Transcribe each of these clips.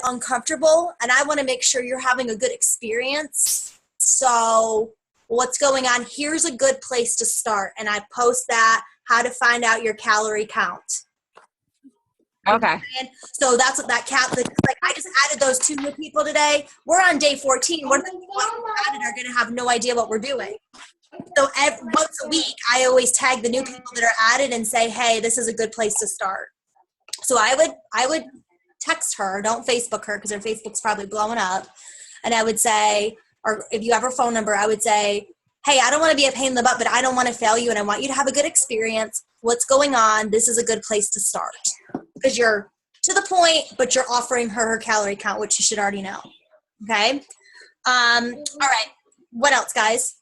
uncomfortable and I want to make sure you're having a good experience. So what's going on? Here's a good place to start. And I post that, how to find out your calorie count. Okay. So that's what that like I just added those 2 new people today. We're on day 14. What if the people who added are going to have no idea what we're doing? So once a week, I always tag the new people that are added and say, hey, this is a good place to start. So I would text her, don't Facebook her because her Facebook's probably blowing up. And I would say, or if you have her phone number, I would say, hey, I don't want to be a pain in the butt, but I don't want to fail you and I want you to have a good experience. What's going on? This is a good place to start. Because you're to the point, but you're offering her calorie count, which you should already know. Okay? All right. What else, guys?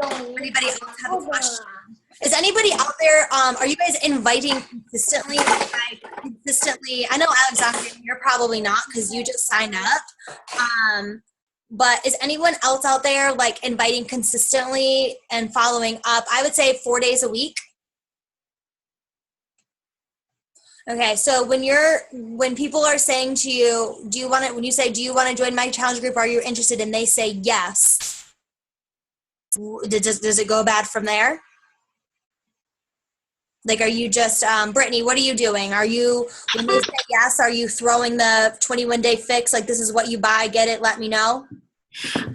Anybody else have a question? Is anybody out there, are you guys inviting consistently? I know, Alexandria, you're probably not because you just signed up. But is anyone else out there like inviting consistently and following up? I would say 4 days a week. Okay, so when people are saying to you, when you say, do you want to join my challenge group? Are you interested? And they say yes. Does it go bad from there? Like, are you just, Brittany, what are you doing? When they say yes, are you throwing the 21-day fix? Like, this is what you buy, get it, let me know?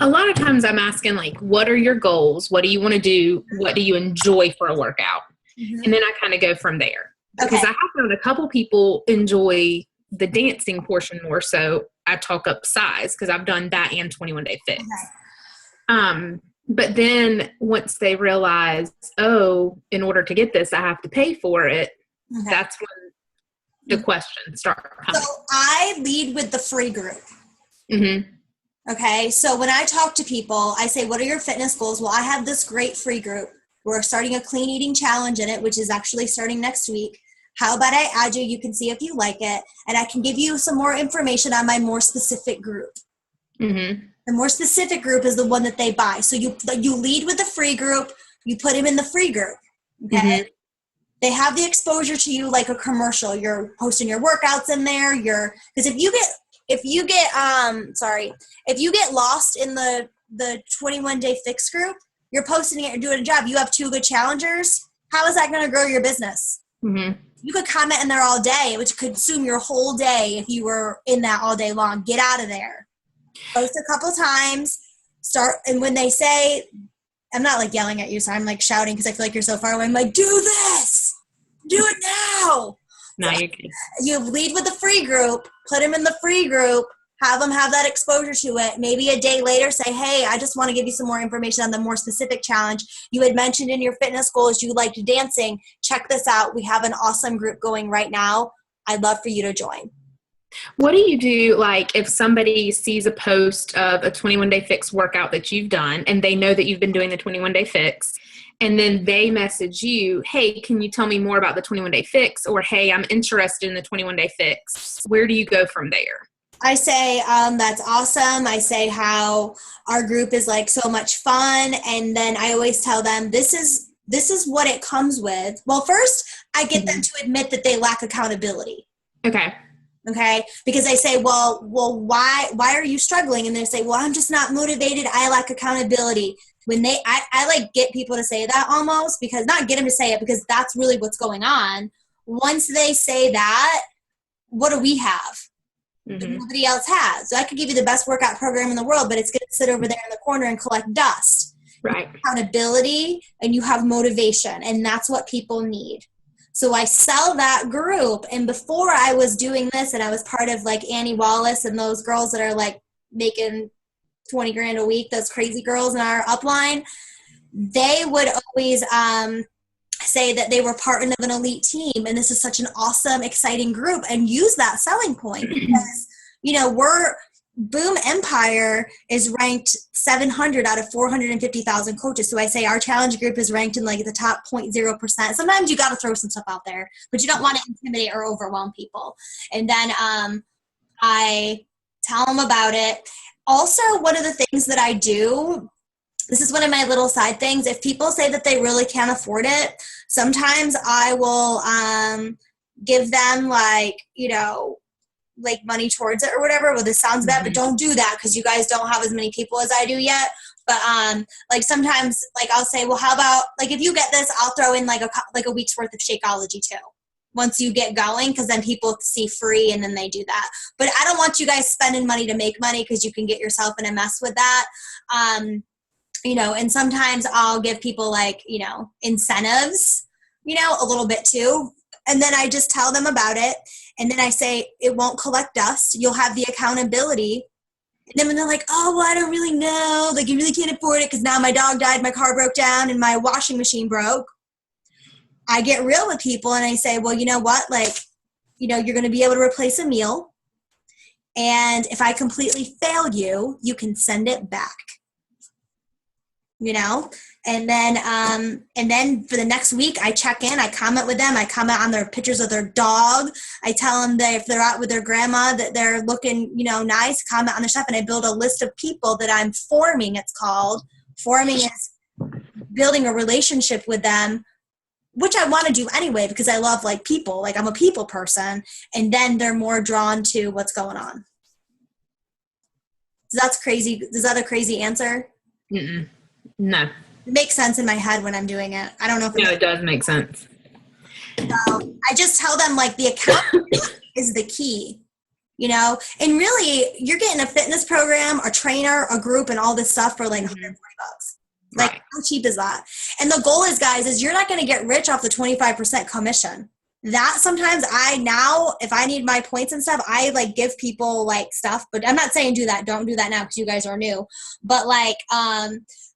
A lot of times I'm asking, like, what are your goals? What do you want to do? What do you enjoy for a workout? Mm-hmm. And then I kind of go from there. Because I have found a couple people enjoy the dancing portion more so. I talk up size because I've done that and 21-day fix. Okay. But then once they realize, in order to get this, I have to pay for it, that's when the questions start coming. So I lead with the free group. Mm-hmm. Okay, so when I talk to people, I say, what are your fitness goals? Well, I have this great free group. We're starting a clean eating challenge in it, which is actually starting next week. How about I add you? You can see if you like it. And I can give you some more information on my more specific group. Mm-hmm. The more specific group is the one that they buy. So you lead with the free group. You put them in the free group. Okay. Mm-hmm. They have the exposure to you like a commercial. You're posting your workouts in there. Because if you get lost in the 21-day fix group, you're posting it, you're doing a job. You have 2 good challengers. How is that going to grow your business? Mm-hmm. You could comment in there all day, which could consume your whole day if you were in that all day long. Get out of there. Post a couple times. And when they say, I'm not like yelling at you, so I'm like shouting because I feel like you're so far away. I'm like, do this. Do it now. No, you're good. You lead with the free group. Put them in the free group. Have them have that exposure to it. Maybe a day later say, hey, I just want to give you some more information on the more specific challenge. You had mentioned in your fitness goals you liked dancing. Check this out. We have an awesome group going right now. I'd love for you to join. What do you do, like, if somebody sees a post of a 21-day fix workout that you've done and they know that you've been doing the 21-day fix, and then they message you, hey, can you tell me more about the 21-day fix? Or, hey, I'm interested in the 21-day fix. Where do you go from there? I say, that's awesome. I say how our group is like so much fun. And then I always tell them this is what it comes with. Well, first I get them to admit that they lack accountability. Okay. Because they say, well, why are you struggling? And they say, well, I'm just not motivated. I lack accountability. When I like get people to say that almost, because not get them to say it, because that's really what's going on. Once they say that, what do we have? That nobody else has. So I could give you the best workout program in the world, but it's going to sit over there in the corner and collect dust. Right. Accountability, and you have motivation, and that's what people need. So I sell that group. And before I was doing this, and I was part of like Annie Wallace and those girls that are like making $20,000 a week, those crazy girls in our upline, they would always say that they were part of an elite team, and this is such an awesome, exciting group, and use that selling point because, Boom Empire is ranked 700 out of 450,000 coaches. So I say our challenge group is ranked in like the top 0.0%. Sometimes you got to throw some stuff out there, but you don't want to intimidate or overwhelm people. And then I tell them about it. Also, one of the things that I do, this is one of my little side things. If people say that they really can't afford it, sometimes I will give them like, like money towards it or whatever. Well, this sounds bad, but don't do that because you guys don't have as many people as I do yet. But like sometimes like I'll say, well, how about like if you get this, I'll throw in like a week's worth of Shakeology too. Once you get going, because then people see free and then they do that. But I don't want you guys spending money to make money because you can get yourself in a mess with that. And sometimes I'll give people like, incentives, a little bit too. And then I just tell them about it. And then I say, it won't collect dust. You'll have the accountability. And then when they're like, oh, well, I don't really know. Like, you really can't afford it because now my dog died, my car broke down, and my washing machine broke. I get real with people and I say, well, you know what? Like, you're going to be able to replace a meal. And if I completely fail you, you can send it back. And then for the next week, I check in, I comment with them, I comment on their pictures of their dog. I tell them that if they're out with their grandma, that they're looking, nice, comment on their stuff. And I build a list of people that I'm forming, it's called. Forming is building a relationship with them, which I want to do anyway, because I love like people, like I'm a people person. And then they're more drawn to what's going on. So that's crazy. Is that a crazy answer? Mm-mm. No. It makes sense in my head when I'm doing it. I don't know if it does make sense. So I just tell them like the account is the key, and really you're getting a fitness program, a trainer, a group, and all this stuff for like $140. Like how cheap is that? And the goal is, guys, is you're not going to get rich off the 25% commission. That sometimes if I need my points and stuff, I like give people like stuff, but I'm not saying do that. Don't do that now because you guys are new. But like,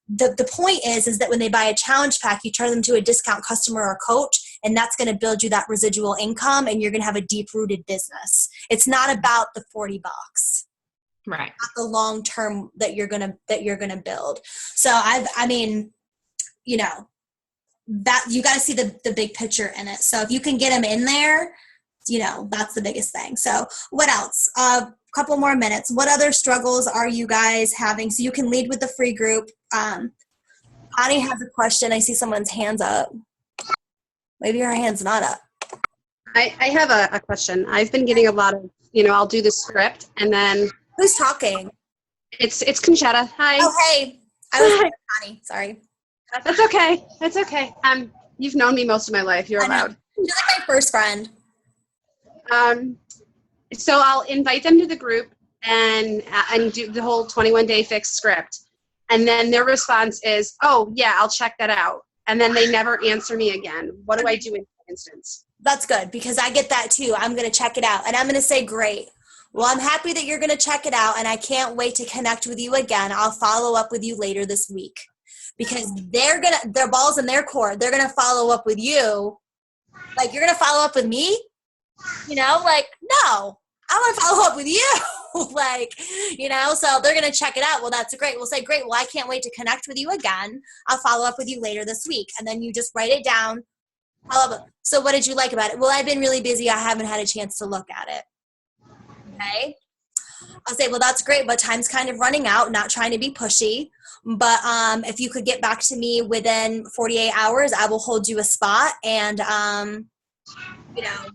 the point is that when they buy a challenge pack, you turn them to a discount customer or coach, and that's going to build you that residual income, and you're going to have a deep-rooted business. It's not about the $40, right? Not the long term that you're gonna build. So that you got to see the big picture in it. So if you can get them in there, that's the biggest thing. So what else? Couple more minutes. What other struggles are you guys having? So you can lead with the free group. Connie has a question. I see someone's hands up. Maybe her hand's not up. I have a question. I've been getting a lot of, I'll do the script and then. Who's talking? It's Conchetta. Hi. Oh, hey. I was Connie. Sorry. That's okay. That's okay. You've known me most of my life. You're allowed. You're like my first friend. So I'll invite them to the group and do the whole 21-day fixed script. And then their response is, oh, yeah, I'll check that out. And then they never answer me again. What do I do in that instance? That's good because I get that too. I'm going to check it out. And I'm going to say, great. Well, I'm happy that you're going to check it out. And I can't wait to connect with you again. I'll follow up with you later this week because their ball's in their court. They're going to follow up with you. Like, you're going to follow up with me? Like, no. I want to follow up with you. So they're going to check it out. Well, that's great. We'll say, great. Well, I can't wait to connect with you again. I'll follow up with you later this week. And then you just write it down. So what did you like about it? Well, I've been really busy. I haven't had a chance to look at it. Okay. I'll say, well, that's great, but time's kind of running out, not trying to be pushy. But if you could get back to me within 48 hours, I will hold you a spot and,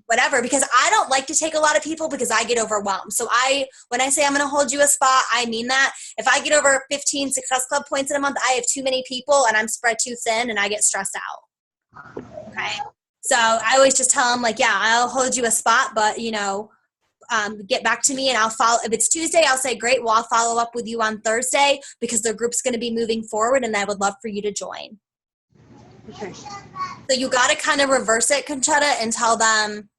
whatever, because I don't like to take a lot of people because I get overwhelmed. So when I say I'm going to hold you a spot, I mean that. If I get over 15 Success Club points in a month, I have too many people and I'm spread too thin and I get stressed out. Okay. So I always just tell them like, yeah, I'll hold you a spot, but get back to me and I'll follow. If it's Tuesday, I'll say, great. Well, I'll follow up with you on Thursday because the group's going to be moving forward and I would love for you to join. Okay. So you got to kind of reverse it, Conchetta, and tell them.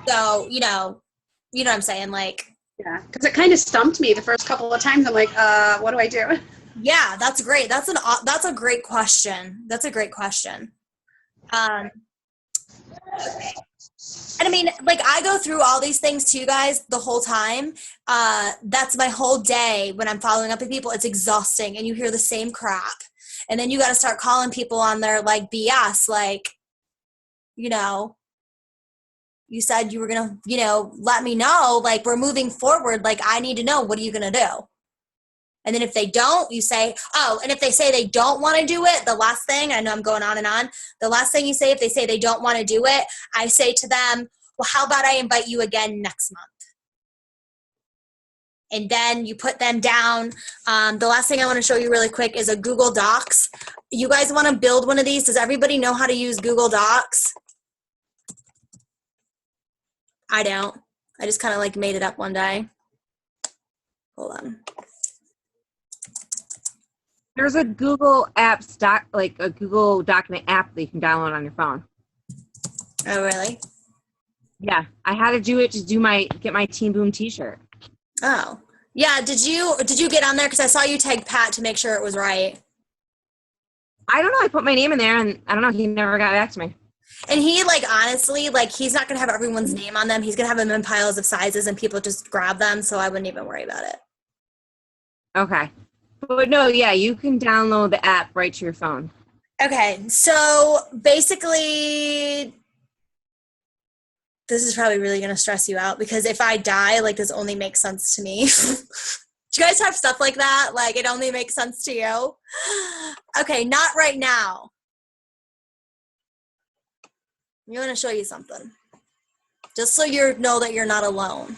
So, you know what I'm saying? Like, yeah, because it kind of stumped me the first couple of times. I'm like, what do I do? Yeah, that's great. That's a great question. That's a great question. And I mean, like, I go through all these things too, guys, the whole time. That's my whole day when I'm following up with people. It's exhausting, and you hear the same crap. And then you got to start calling people on their, like, BS, like, you said you were going to, let me know, like, we're moving forward. Like, I need to know, what are you going to do? And then if they don't, you say, oh, and if they say they don't want to do it, the last thing, I know I'm going on and on, the last thing you say, if they say they don't want to do it, I say to them, well, how about I invite you again next month? And then you put them down. The last thing I want to show you really quick is a Google Docs. You guys want to build one of these? Does everybody know how to use Google Docs? I don't. I just kind of like made it up one day. Hold on. There's a Google Apps like a Google document app that you can download on your phone. Oh, really? Yeah, I had to do it to get my Team Boom T-shirt. Oh, yeah. Did you get on there? Because I saw you tag Pat to make sure it was right. I don't know. I put my name in there, and I don't know. He never got back to me. And he, like, honestly, like, he's not gonna have everyone's name on them. He's gonna have them in piles of sizes, and people just grab them. So I wouldn't even worry about it. Okay. But no, yeah, you can download the app right to your phone. Okay, so basically, this is probably really going to stress you out because if I die, like, this only makes sense to me. Do you guys have stuff like that? Like, it only makes sense to you? Okay, not right now. I'm going to show you something. Just so you know that you're not alone.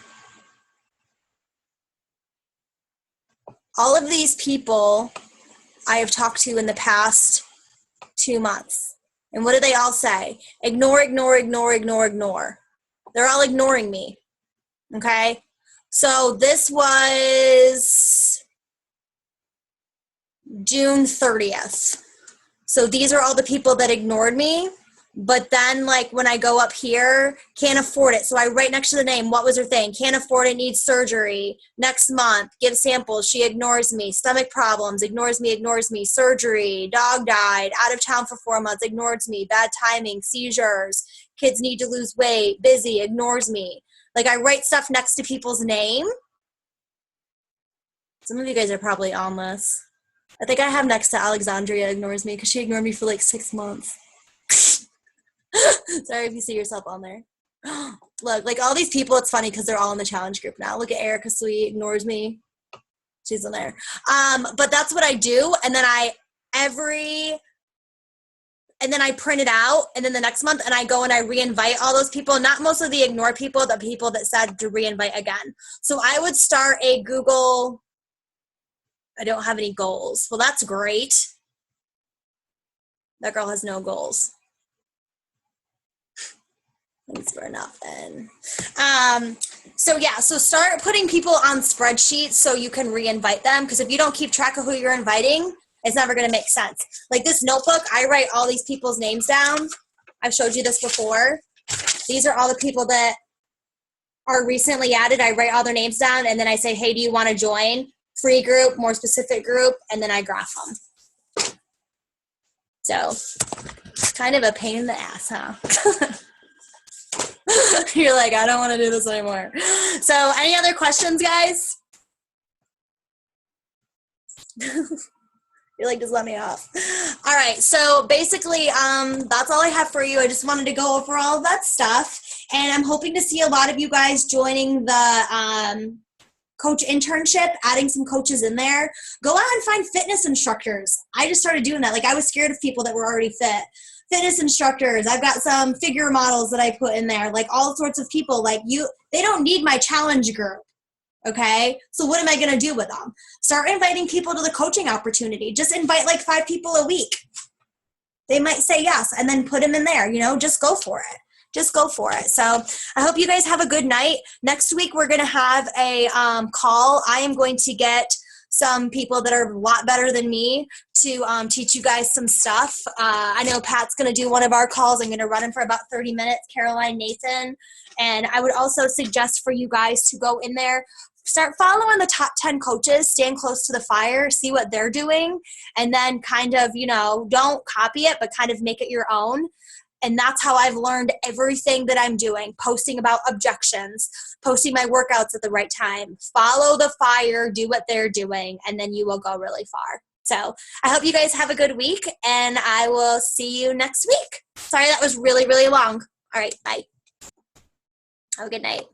All of these people I have talked to in the past 2 months. And what do they all say? Ignore, ignore, ignore, ignore, ignore. They're all ignoring me. Okay? So this was June 30th. So these are all the people that ignored me. But then, like, when I go up here, can't afford it. So I write next to the name, what was her thing? Can't afford it, needs surgery. Next month, give samples. She ignores me. Stomach problems, ignores me, ignores me. Surgery, dog died, out of town for 4 months, ignores me. Bad timing, seizures. Kids need to lose weight, busy, ignores me. Like, I write stuff next to people's name. Some of you guys are probably on this. I think I have next to Alexandria ignores me because she ignored me for like 6 months. Sorry if you see yourself on there. Look, like all these people, it's funny because they're all in the challenge group now. Look at Erica Sweet, ignores me. She's in there. But that's what I do. And then I print it out, and then the next month, and I go and I re-invite all those people, not most of the ignore people, the people that said to re-invite again. So I would start a Google, I don't have any goals. Well, that's great. That girl has no goals. Thanks for nothing. So start putting people on spreadsheets so you can re-invite them, because if you don't keep track of who you're inviting, it's never going to make sense. Like this notebook, I write all these people's names down. I've showed you this before. These are all the people that are recently added. I write all their names down, and then I say, hey, do you want to join? Free group, more specific group, and then I graph them. So, kind of a pain in the ass, huh? You're like, I don't want to do this anymore. So, any other questions, guys? You're like, just let me off. All right. So basically, that's all I have for you. I just wanted to go over all of that stuff. And I'm hoping to see a lot of you guys joining the coach internship, adding some coaches in there. Go out and find fitness instructors. I just started doing that. Like, I was scared of people that were already fit. Fitness instructors. I've got some figure models that I put in there. Like, all sorts of people. Like, they don't need my challenge group. Okay, so what am I going to do with them? Start inviting people to the coaching opportunity. Just invite like 5 people a week. They might say yes, and then put them in there. Just go for it. Just go for it. So I hope you guys have a good night. Next week, we're going to have a call. I am going to get some people that are a lot better than me to teach you guys some stuff. I know Pat's going to do one of our calls. I'm going to run him for about 30 minutes, Caroline, Nathan. And I would also suggest for you guys to go in there, start following the top 10 coaches, stand close to the fire, see what they're doing, and then kind of, don't copy it, but kind of make it your own. And that's how I've learned everything that I'm doing, posting about objections, posting my workouts at the right time. Follow the fire, do what they're doing, and then you will go really far. So I hope you guys have a good week, and I will see you next week. Sorry that was really, really long. All right, bye. Have a good night.